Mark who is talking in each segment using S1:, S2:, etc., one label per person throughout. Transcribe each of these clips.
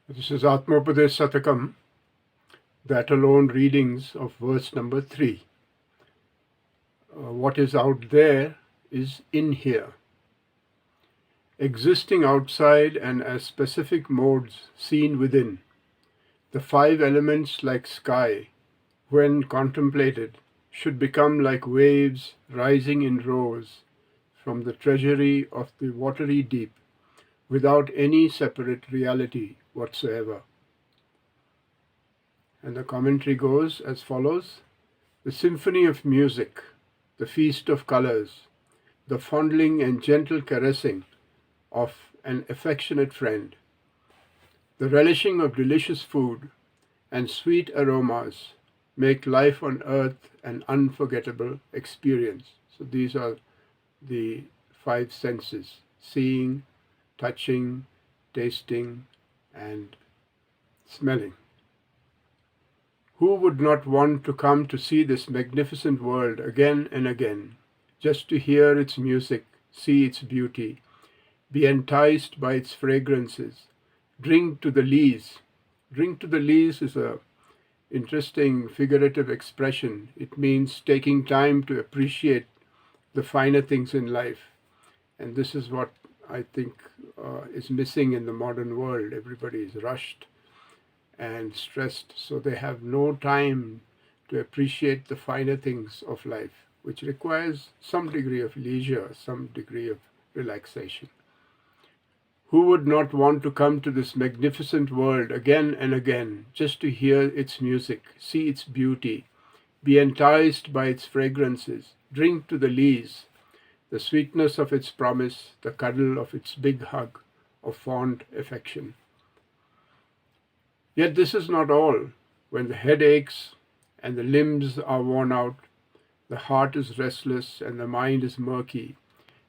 S1: This is Atmopadesh Satakam, that alone readings of verse number 3. What is out there is in here. Existing outside and as specific modes seen within, the five elements like sky, when contemplated, should become like waves rising in rows from the treasury of the watery deep, without any separate reality whatsoever. And the commentary goes as follows: the symphony of music, the feast of colors, the fondling and gentle caressing of an affectionate friend, the relishing of delicious food and sweet aromas make life on earth an unforgettable experience. So these are the five senses: seeing, touching, tasting, and smelling. Who would not want to come to see this magnificent world again and again, just to hear its music, see its beauty, be enticed by its fragrances, drink to the lees? Drink to the lees is a interesting figurative expression. It means taking time to appreciate the finer things in life. And this is what I think is missing in the modern world. Everybody is rushed and stressed, so they have no time to appreciate the finer things of life, which requires some degree of leisure, some degree of relaxation. Who would not want to come to this magnificent world again and again, just to hear its music, see its beauty, be enticed by its fragrances, drink to the lees, the sweetness of its promise, the cuddle of its big hug of fond affection? Yet this is not all. When the head aches and the limbs are worn out, the heart is restless and the mind is murky,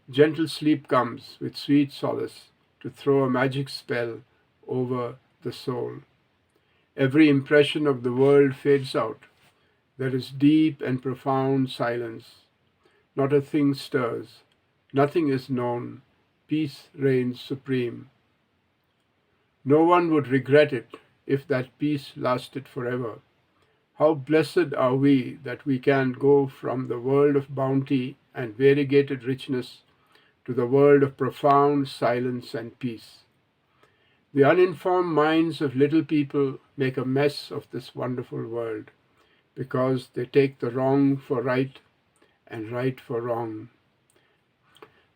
S1: gentle sleep comes with sweet solace to throw a magic spell over the soul. Every impression of the world fades out. There is deep and profound silence. Not a thing stirs. Nothing is known. Peace reigns supreme. No one would regret it if that peace lasted forever. How blessed are we that we can go from the world of bounty and variegated richness to the world of profound silence and peace. The uninformed minds of little people make a mess of this wonderful world because they take the wrong for right and right for wrong.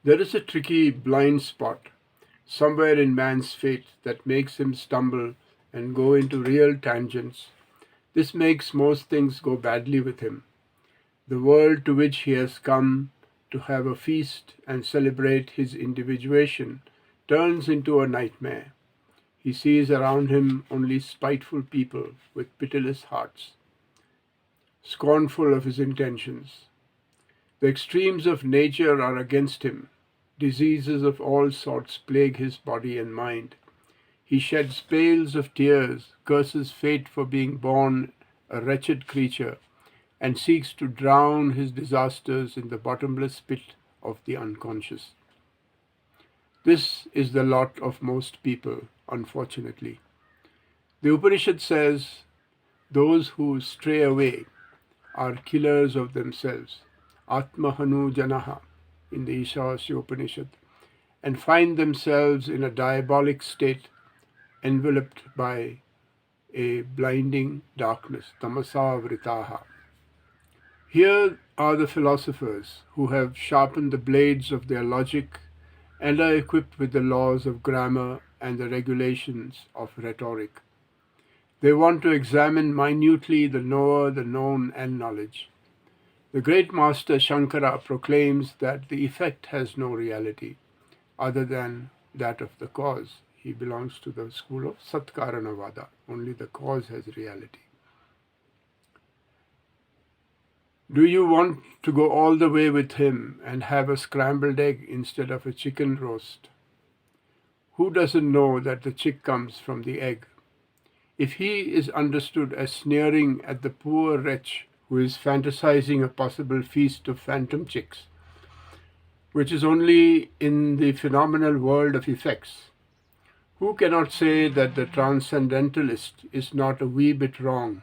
S1: There is a tricky blind spot somewhere in man's fate that makes him stumble and go into real tangents. This makes most things go badly with him. The world to which he has come to have a feast and celebrate his individuation turns into a nightmare. He sees around him only spiteful people with pitiless hearts, scornful of his intentions. The extremes of nature are against him. Diseases of all sorts plague his body and mind. He sheds pails of tears, curses fate for being born a wretched creature, and seeks to drown his disasters in the bottomless pit of the unconscious. This is the lot of most people, unfortunately. The Upanishad says those who stray away are killers of themselves, Atmahanu Janaha, in the Ishasya Upanishad, and find themselves in a diabolic state enveloped by a blinding darkness, tamasa vritaha. Here are the philosophers who have sharpened the blades of their logic and are equipped with the laws of grammar and the regulations of rhetoric. They want to examine minutely the knower, the known, and knowledge. The great master Shankara proclaims that the effect has no reality other than that of the cause. He belongs to the school of Satkaranavada. Only the cause has reality. Do you want to go all the way with him and have a scrambled egg instead of a chicken roast? Who doesn't know that the chick comes from the egg? If he is understood as sneering at the poor wretch who is fantasizing a possible feast of phantom chicks, which is only in the phenomenal world of effects, Who cannot say that the transcendentalist is not a wee bit wrong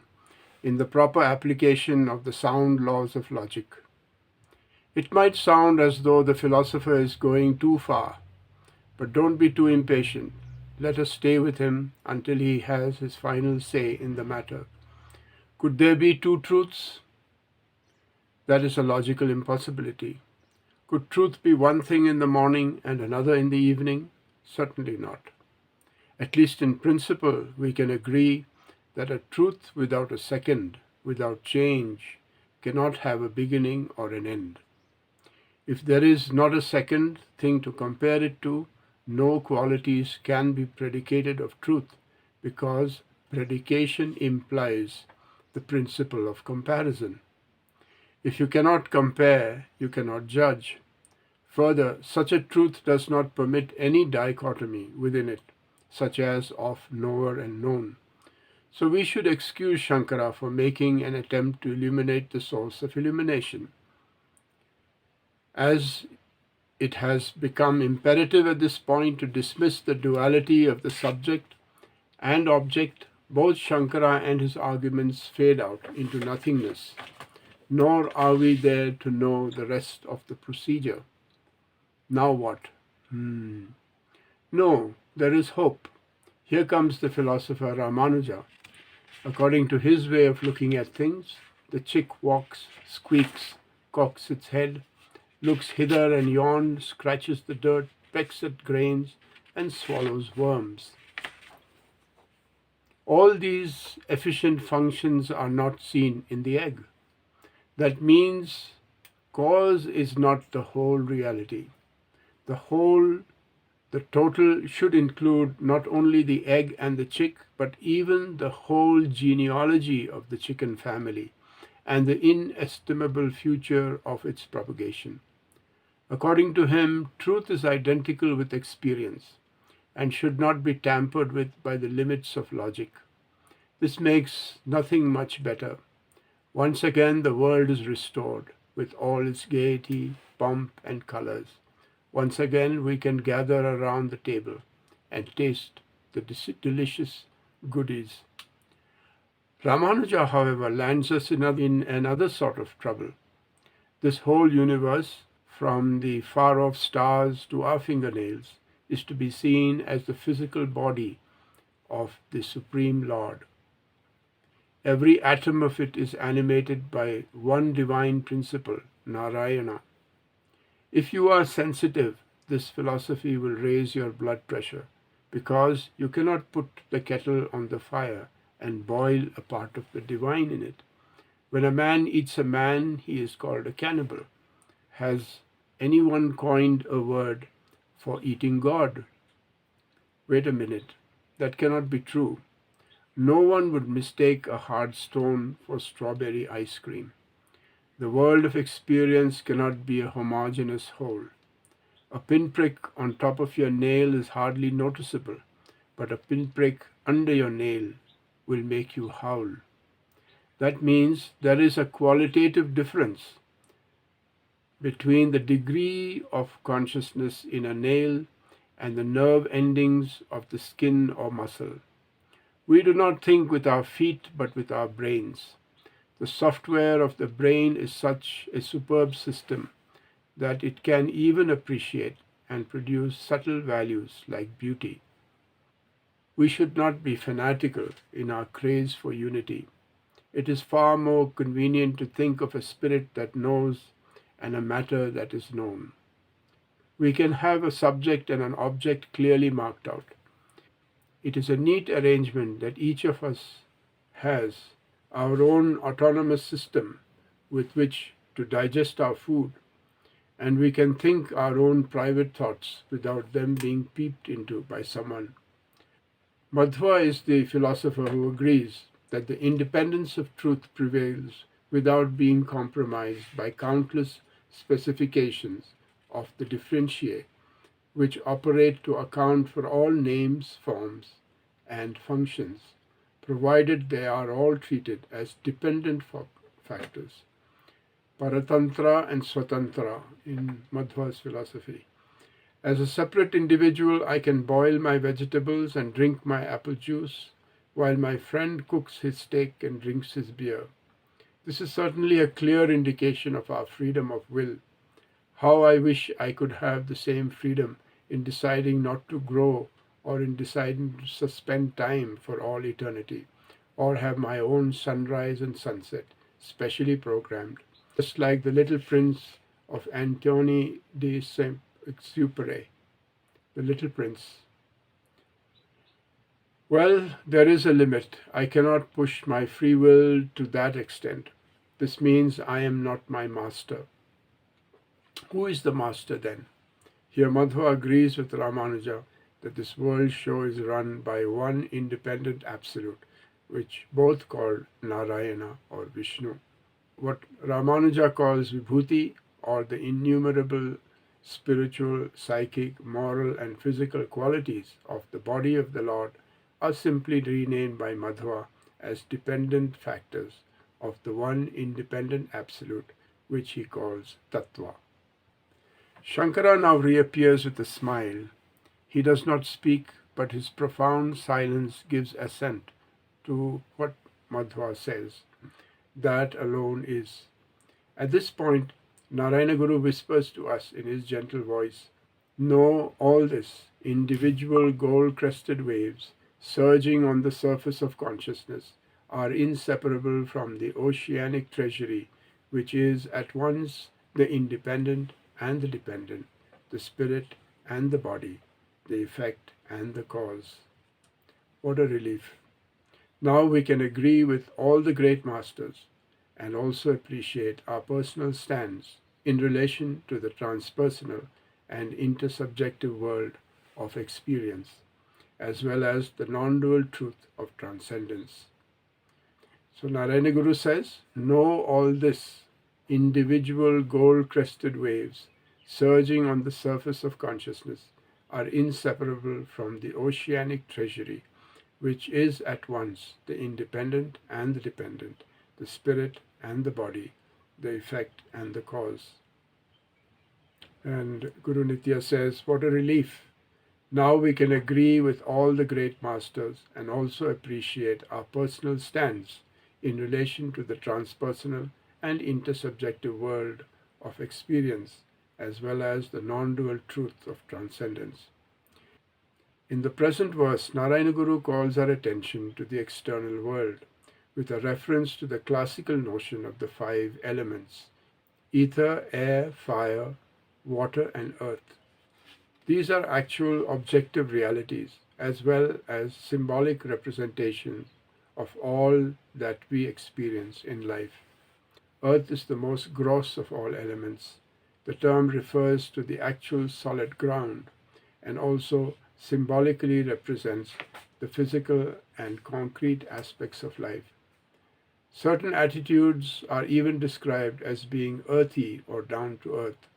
S1: in the proper application of the sound laws of logic? It might sound as though the philosopher is going too far, but don't be too impatient. Let us stay with him until he has his final say in the matter. Could there be two truths? That is a logical impossibility. Could truth be one thing in the morning and another in the evening? Certainly not. At least in principle, we can agree that a truth without a second, without change, cannot have a beginning or an end. If there is not a second thing to compare it to, no qualities can be predicated of truth, because predication implies the principle of comparison. If you cannot compare, you cannot judge. Further, such a truth does not permit any dichotomy within it, such as of knower and known. So we should excuse Shankara for making an attempt to illuminate the source of illumination. As it has become imperative at this point to dismiss the duality of the subject and object, both Shankara and his arguments fade out into nothingness, nor are we there to know the rest of the procedure. Now what? No, there is hope. Here comes the philosopher Ramanuja. According to his way of looking at things, the chick walks, squeaks, cocks its head, looks hither and yon, scratches the dirt, pecks at grains, and swallows worms. All these efficient functions are not seen in the egg. That means cause is not the whole reality. The whole, the total should include not only the egg and the chick, but even the whole genealogy of the chicken family and the inestimable future of its propagation. According to him, truth is identical with experience and should not be tampered with by the limits of logic. This makes nothing much better. Once again, the world is restored with all its gaiety, pomp, and colors. Once again, we can gather around the table and taste the delicious goodies. Ramanuja, however, lands us in another sort of trouble. This whole universe, from the far-off stars to our fingernails, is to be seen as the physical body of the Supreme Lord. Every atom of it is animated by one divine principle, Narayana. If you are sensitive, this philosophy will raise your blood pressure, because you cannot put the kettle on the fire and boil a part of the divine in it. When a man eats a man, he is called a cannibal. Has anyone coined a word for eating God? Wait a minute, that cannot be true. No one would mistake a hard stone for strawberry ice cream. The world of experience cannot be a homogeneous whole. A pinprick on top of your nail is hardly noticeable, but a pinprick under your nail will make you howl. That means there is a qualitative difference between the degree of consciousness in a nail and the nerve endings of the skin or muscle. We do not think with our feet but with our brains. The software of the brain is such a superb system that it can even appreciate and produce subtle values like beauty. We should not be fanatical in our craze for unity. It is far more convenient to think of a spirit that knows and a matter that is known. We can have a subject and an object clearly marked out. It is a neat arrangement that each of us has our own autonomous system with which to digest our food, and we can think our own private thoughts without them being peeped into by someone. Madhva is the philosopher who agrees that the independence of truth prevails without being compromised by countless specifications of the differentiae, which operate to account for all names, forms, and functions, provided they are all treated as dependent factors. Paratantra and Swatantra in Madhva's philosophy. As a separate individual, I can boil my vegetables and drink my apple juice, while my friend cooks his steak and drinks his beer. This is certainly a clear indication of our freedom of will. How I wish I could have the same freedom in deciding not to grow, or in deciding to suspend time for all eternity, or have my own sunrise and sunset specially programmed, just like the little prince of Antony de Saint-Exupéry. The Little Prince. Well, there is a limit. I cannot push my free will to that extent. This means I am not my master. Who is the master then? Here Madhva agrees with Ramanuja that this world show is run by one independent absolute, which both call Narayana or Vishnu. What Ramanuja calls Vibhuti, or the innumerable spiritual, psychic, moral, and physical qualities of the body of the Lord, are simply renamed by Madhva as dependent factors of the one independent absolute, which he calls Tattva. Shankara now reappears with a smile. He does not speak, but his profound silence gives assent to what Madhva says. That alone is. At this point, Narayana Guru whispers to us in his gentle voice, know all this, individual gold-crested waves surging on the surface of consciousness are inseparable from the oceanic treasury, which is at once the independent and the dependent, the spirit and the body, the effect and the cause. What a relief! Now we can agree with all the great masters and also appreciate our personal stance in relation to the transpersonal and intersubjective world of experience, as well as the non-dual truth of transcendence. So Narayana Guru says, know all this, individual gold-crested waves surging on the surface of consciousness are inseparable from the oceanic treasury, which is at once the independent and the dependent, the spirit and the body, the effect and the cause. And Guru Nitya says, what a relief! Now we can agree with all the great masters and also appreciate our personal stance in relation to the transpersonal and intersubjective world of experience, as well as the non-dual truth of transcendence. In the present verse, Narayana Guru calls our attention to the external world with a reference to the classical notion of the five elements: ether, air, fire, water, and earth. These are actual objective realities as well as symbolic representations of all that we experience in life. Earth is the most gross of all elements. The term refers to the actual solid ground and also symbolically represents the physical and concrete aspects of life. Certain attitudes are even described as being earthy or down to earth.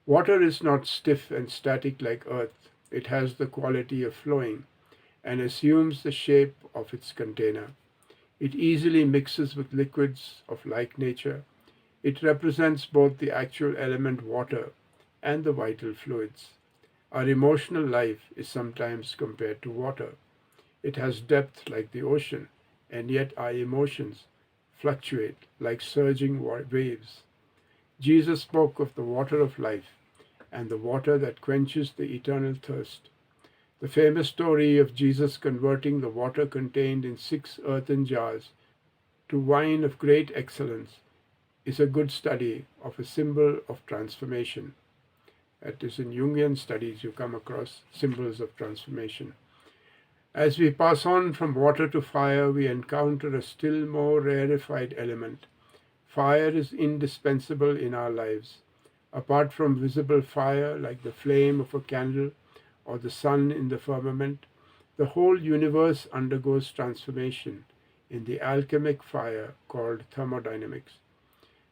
S1: Water is not stiff and static like earth. It has the quality of flowing and assumes the shape of its container. It easily mixes with liquids of like nature. It represents both the actual element water and the vital fluids. Our emotional life is sometimes compared to water. It has depth like the ocean, and yet our emotions fluctuate like surging waves. Jesus spoke of the water of life and the water that quenches the eternal thirst. The famous story of Jesus converting the water contained in 6 earthen jars to wine of great excellence is a good study of a symbol of transformation. That is, in Jungian studies you come across symbols of transformation. As we pass on from water to fire, we encounter a still more rarefied element. Fire is indispensable in our lives. Apart from visible fire like the flame of a candle or the sun in the firmament, the whole universe undergoes transformation in the alchemic fire called thermodynamics.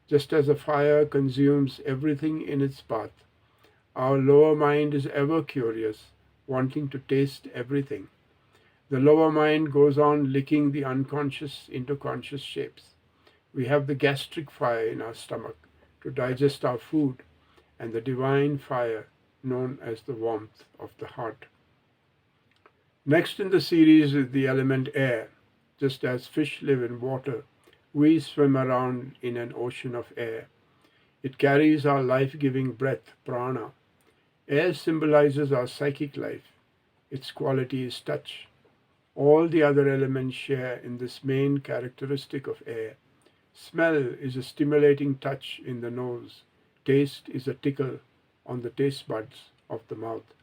S1: Just as a fire consumes everything in its path, our lower mind is ever curious, wanting to taste everything. The lower mind goes on licking the unconscious into conscious shapes. We have the gastric fire in our stomach to digest our food, and the divine fire known as the warmth of the heart. Next in the series is the element air. Just as fish live in water, we swim around in an ocean of air. It carries our life-giving breath, prana. Air symbolizes our psychic life. Its quality is touch. All the other elements share in this main characteristic of air. Smell is a stimulating touch in the nose. Taste is a tickle on the taste buds of the mouth.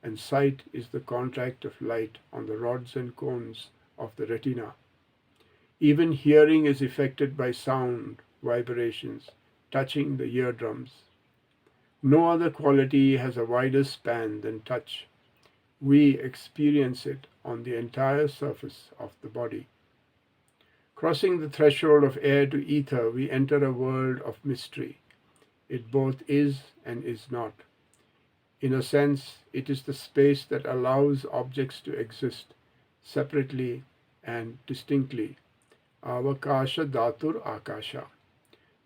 S1: And sight is the contact of light on the rods and cones of the retina. Even hearing is affected by sound, vibrations, touching the eardrums. No other quality has a wider span than touch. We experience it on the entire surface of the body. Crossing the threshold of air to ether, we enter a world of mystery. It both is and is not. In a sense, it is the space that allows objects to exist separately and distinctly. Avakasha Dhatur Akasha.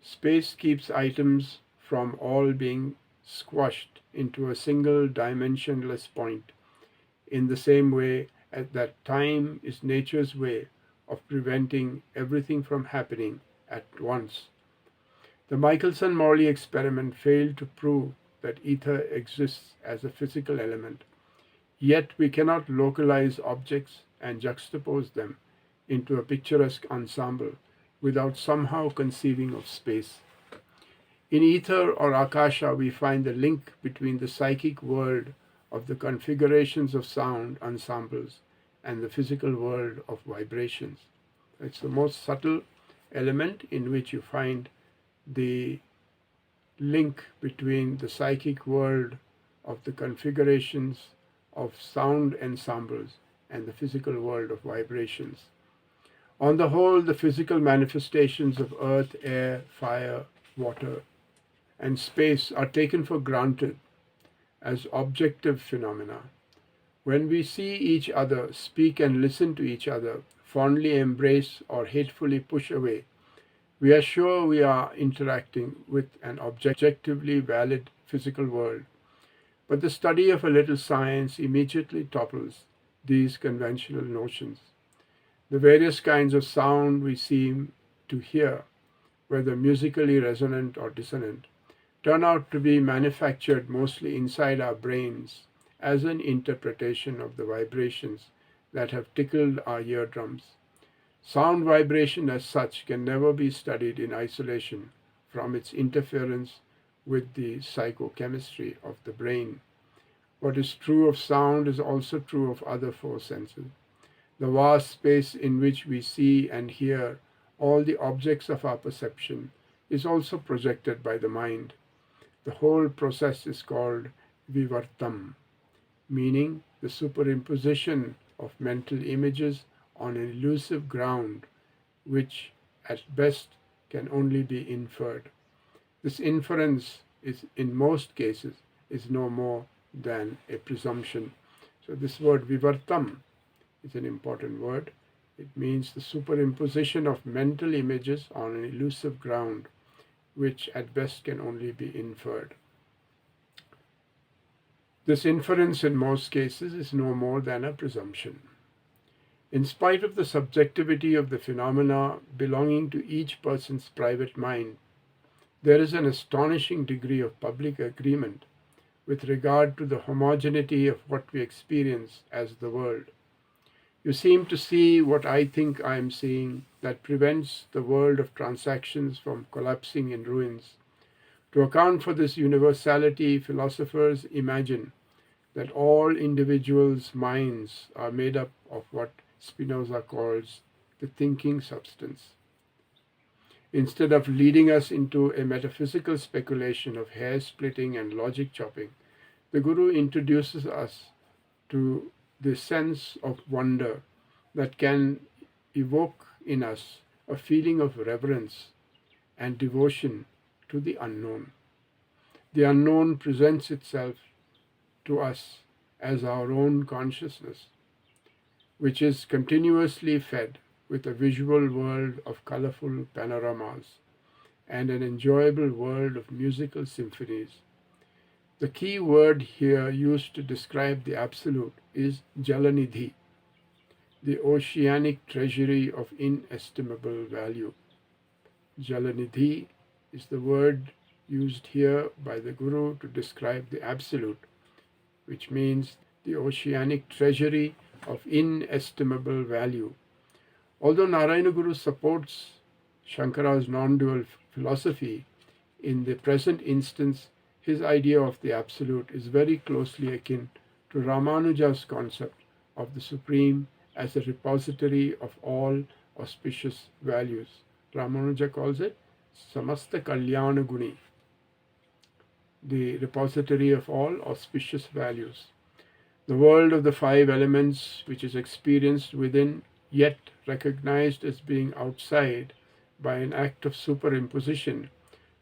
S1: Space keeps items from all being squashed into a single dimensionless point, in the same way as that time is nature's way of preventing everything from happening at once. The Michelson-Morley experiment failed to prove that ether exists as a physical element, yet we cannot localize objects and juxtapose them into a picturesque ensemble without somehow conceiving of space. In ether or akasha, we find the link between the psychic world of the configurations of sound ensembles and the physical world of vibrations. It's the most subtle element in which you find the link between the psychic world of the configurations of sound ensembles and the physical world of vibrations. On the whole, the physical manifestations of earth, air, fire, water, and space are taken for granted as objective phenomena. When we see each other, speak and listen to each other, fondly embrace or hatefully push away, we are sure we are interacting with an objectively valid physical world. But the study of a little science immediately topples these conventional notions. The various kinds of sound we seem to hear, whether musically resonant or dissonant, turn out to be manufactured mostly inside our brains as an interpretation of the vibrations that have tickled our eardrums. Sound vibration as such can never be studied in isolation from its interference with the psychochemistry of the brain. What is true of sound is also true of other four senses. The vast space in which we see and hear all the objects of our perception is also projected by the mind. The whole process is called vivartam, meaning the superimposition of mental images on an elusive ground which at best can only be inferred. This inference is in most cases is no more than a presumption. So this word vivartam is an important word. It means the superimposition of mental images on an elusive ground which at best can only be inferred. This inference in most cases is no more than a presumption. In spite of the subjectivity of the phenomena belonging to each person's private mind, there is an astonishing degree of public agreement with regard to the homogeneity of what we experience as the world. You seem to see what I think I am seeing that prevents the world of transactions from collapsing in ruins. To account for this universality, philosophers imagine that all individuals' minds are made up of what Spinoza calls the thinking substance. Instead of leading us into a metaphysical speculation of hair splitting and logic chopping, the Guru introduces us to the sense of wonder that can evoke in us a feeling of reverence and devotion to the unknown. The unknown presents itself to us as our own consciousness, which is continuously fed with a visual world of colorful panoramas and an enjoyable world of musical symphonies. The key word here used to describe the Absolute is Jalanidhi, the oceanic treasury of inestimable value. Jalanidhi is the word used here by the Guru to describe the Absolute, which means the oceanic treasury of inestimable value. Although Narayana Guru supports Shankara's non-dual philosophy, in the present instance his idea of the Absolute is very closely akin to Ramanuja's concept of the Supreme as a repository of all auspicious values. Ramanuja calls it Samasta Kalyana Guni, the repository of all auspicious values. The world of the five elements, which is experienced within yet recognized as being outside by an act of superimposition,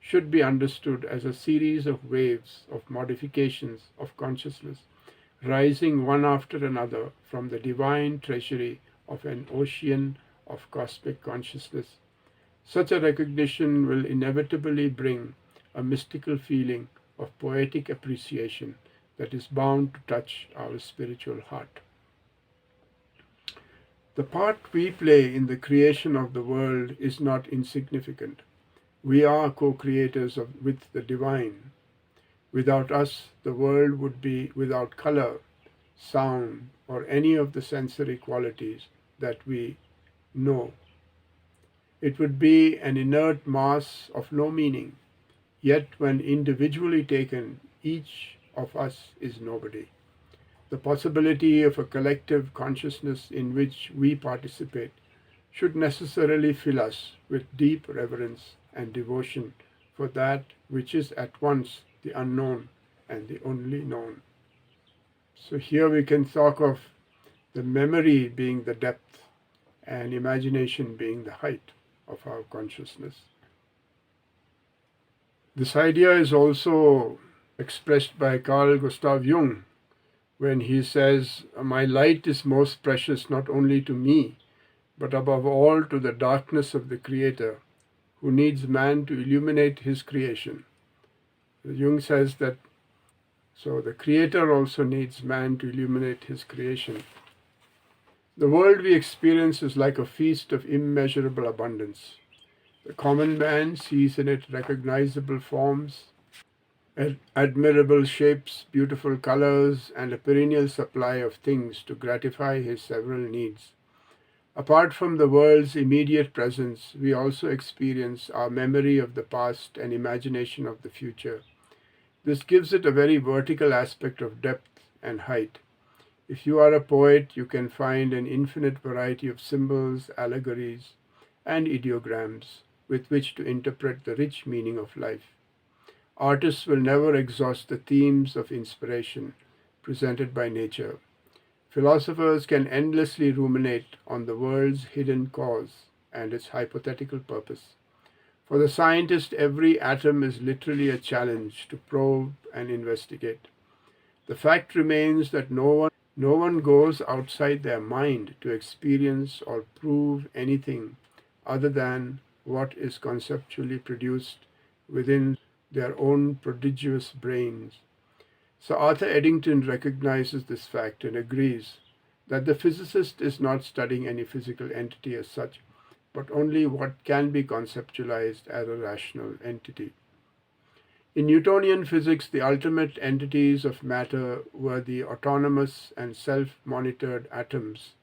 S1: should be understood as a series of waves of modifications of consciousness, rising one after another from the divine treasury of an ocean of cosmic consciousness. Such a recognition will inevitably bring a mystical feeling of poetic appreciation that is bound to touch our spiritual heart. The part we play in the creation of the world is not insignificant. We are co-creators with the divine. Without us, the world would be without color, sound, or any of the sensory qualities that we know. It would be an inert mass of no meaning. Yet when individually taken, each of us is nobody. The possibility of a collective consciousness in which we participate should necessarily fill us with deep reverence and devotion for that which is at once the unknown and the only known. So here we can talk of the memory being the depth and imagination being the height of our consciousness. This idea is also expressed by Carl Gustav Jung when he says, "My light is most precious not only to me, but above all to the darkness of the Creator, who needs man to illuminate his creation." Jung says that so the Creator also needs man to illuminate his creation. The world we experience is like a feast of immeasurable abundance. The common man sees in it recognizable forms, admirable shapes, beautiful colors, and a perennial supply of things to gratify his several needs. Apart from the world's immediate presence, we also experience our memory of the past and imagination of the future. This gives it a very vertical aspect of depth and height. If you are a poet, you can find an infinite variety of symbols, allegories, and ideograms with which to interpret the rich meaning of life. Artists will never exhaust the themes of inspiration presented by nature. Philosophers can endlessly ruminate on the world's hidden cause and its hypothetical purpose. For the scientist, every atom is literally a challenge to probe and investigate. The fact remains that no one goes outside their mind to experience or prove anything other than what is conceptually produced within their own prodigious brains. Sir Arthur Eddington recognizes this fact and agrees that the physicist is not studying any physical entity as such, but only what can be conceptualized as a rational entity. In Newtonian physics, the ultimate entities of matter were the autonomous and self-monitored atoms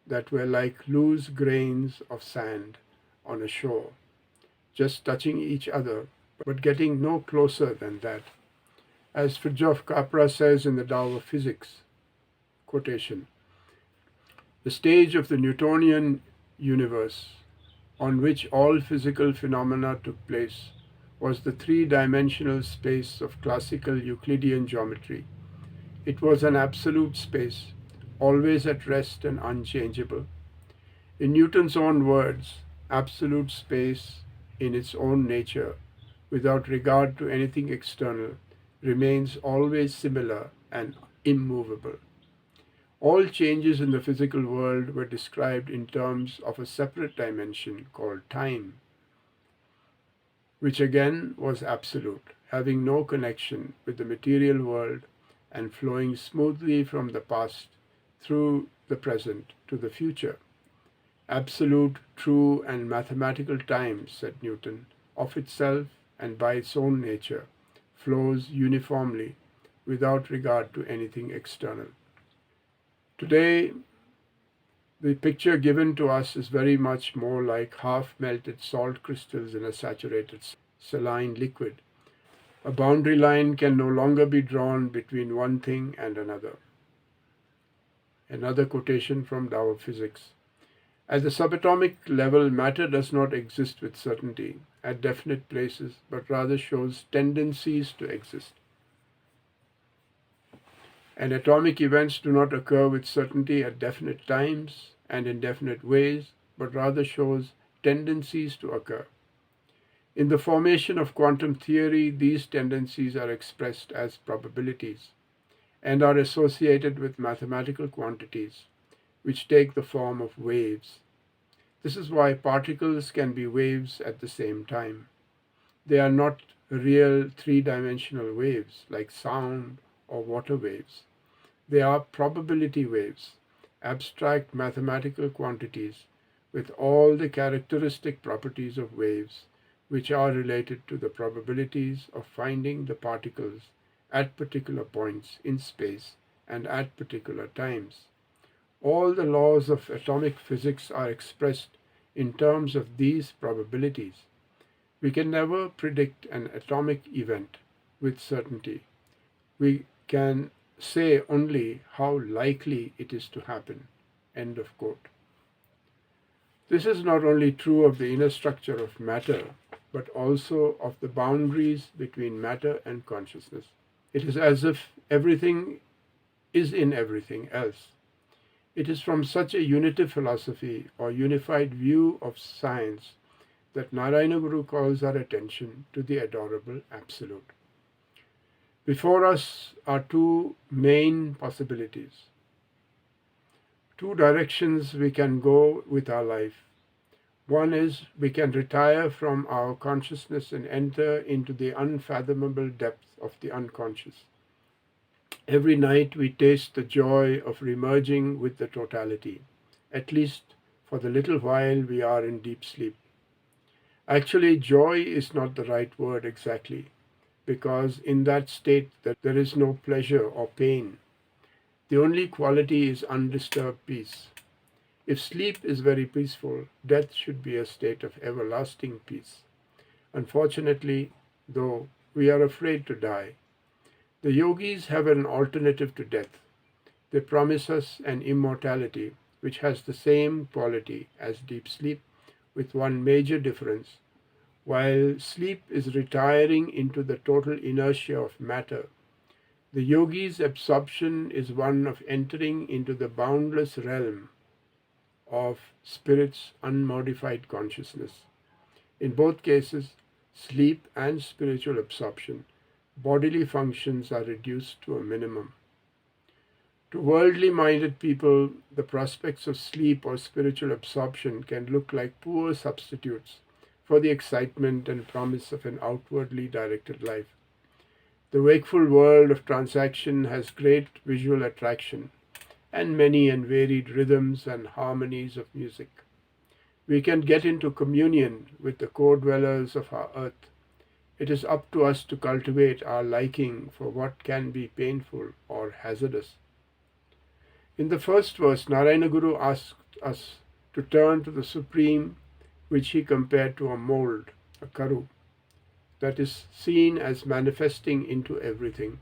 S1: that were like loose grains of sand on a shore, just touching each other, but getting no closer than that. As Fritjof Capra says in the Tao of Physics, quotation, "The stage of the Newtonian universe on which all physical phenomena took place was the three-dimensional space of classical Euclidean geometry. It was an absolute space, always at rest and unchangeable. In Newton's own words, absolute space in its own nature, without regard to anything external, remains always similar and immovable. All changes in the physical world were described in terms of a separate dimension called time, which again was absolute, having no connection with the material world and flowing smoothly from the past through the present to the future. Absolute, true, and mathematical time, said Newton, of itself and by its own nature, flows uniformly without regard to anything external. Today, the picture given to us is very much more like half-melted salt crystals in a saturated saline liquid. A boundary line can no longer be drawn between one thing and another. Another quotation from Tao of Physics. At the subatomic level, matter does not exist with certainty at definite places, but rather shows tendencies to exist. And atomic events do not occur with certainty at definite times and in definite ways, but rather shows tendencies to occur. In the formation of quantum theory, these tendencies are expressed as probabilities and are associated with mathematical quantities, which take the form of waves. This is why particles can be waves at the same time. They are not real three-dimensional waves like sound or water waves. They are probability waves, abstract mathematical quantities with all the characteristic properties of waves, which are related to the probabilities of finding the particles at particular points in space and at particular times. All the laws of atomic physics are expressed in terms of these probabilities. We can never predict an atomic event with certainty. We can say only how likely it is to happen. End of quote. This is not only true of the inner structure of matter, but also of the boundaries between matter and consciousness. It is as if everything is in everything else. It is from such a unitive philosophy or unified view of science that Narayana Guru calls our attention to the adorable Absolute. Before us are two main possibilities, two directions we can go with our life. One is we can retire from our consciousness and enter into the unfathomable depth of the unconscious. Every night we taste the joy of remerging with the totality, at least for the little while we are in deep sleep. Actually, joy is not the right word exactly, because in that state there is no pleasure or pain. The only quality is undisturbed peace. If sleep is very peaceful, death should be a state of everlasting peace. Unfortunately, though, we are afraid to die. The yogis have an alternative to death. They promise us an immortality which has the same quality as deep sleep, with one major difference. While sleep is retiring into the total inertia of matter, the yogi's absorption is one of entering into the boundless realm of spirit's unmodified consciousness. In both cases, sleep and spiritual absorption, bodily functions are reduced to a minimum. To worldly minded people, the prospects of sleep or spiritual absorption can look like poor substitutes for the excitement and promise of an outwardly directed life. The wakeful world of transaction has great visual attraction and many and varied rhythms and harmonies of music. We can get into communion with the co-dwellers of our earth. It is up to us to cultivate our liking for what can be painful or hazardous. In the first verse, Narayana Guru asked us to turn to the Supreme, which he compared to a mold, a karu, that is seen as manifesting into everything,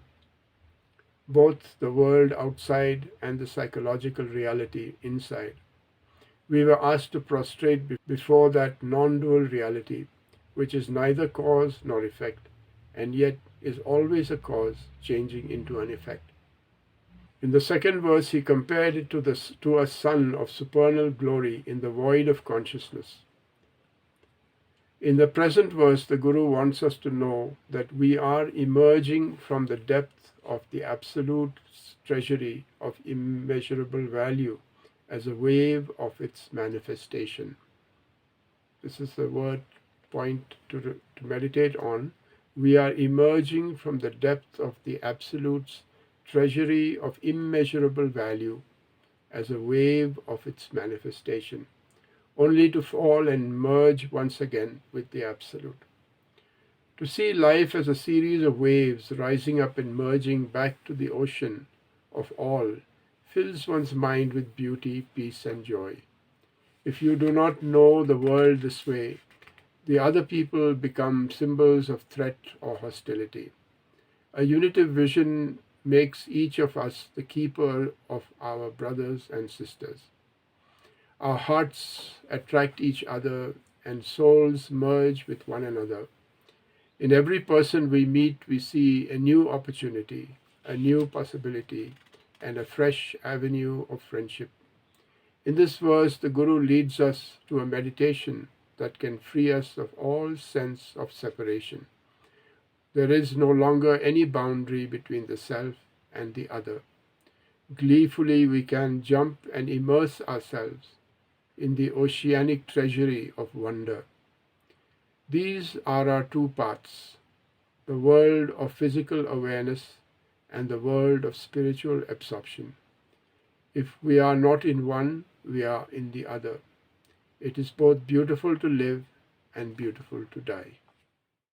S1: both the world outside and the psychological reality inside. We were asked to prostrate before that non-dual reality, which is neither cause nor effect, and yet is always a cause changing into an effect. In the second verse, he compared it to a sun of supernal glory in the void of consciousness. In the present verse, the Guru wants us to know that we are emerging from the depth of the absolute treasury of immeasurable value as a wave of its manifestation. This is the word point to meditate on, We are emerging from the depth of the Absolute's treasury of immeasurable value as a wave of its manifestation, only to fall and merge once again with the Absolute. To see life as a series of waves rising up and merging back to the ocean of all fills one's mind with beauty, peace, and joy. If you do not know the world this way, the other people become symbols of threat or hostility. A unitive vision makes each of us the keeper of our brothers and sisters. Our hearts attract each other and souls merge with one another. In every person we meet, we see a new opportunity, a new possibility, and a fresh avenue of friendship. In this verse, the Guru leads us to a meditation that can free us of all sense of separation. There is no longer any boundary between the self and the other. Gleefully, we can jump and immerse ourselves in the oceanic treasury of wonder. These are our two paths, the world of physical awareness and the world of spiritual absorption. If we are not in one, we are in the other. It is both beautiful to live and beautiful to die.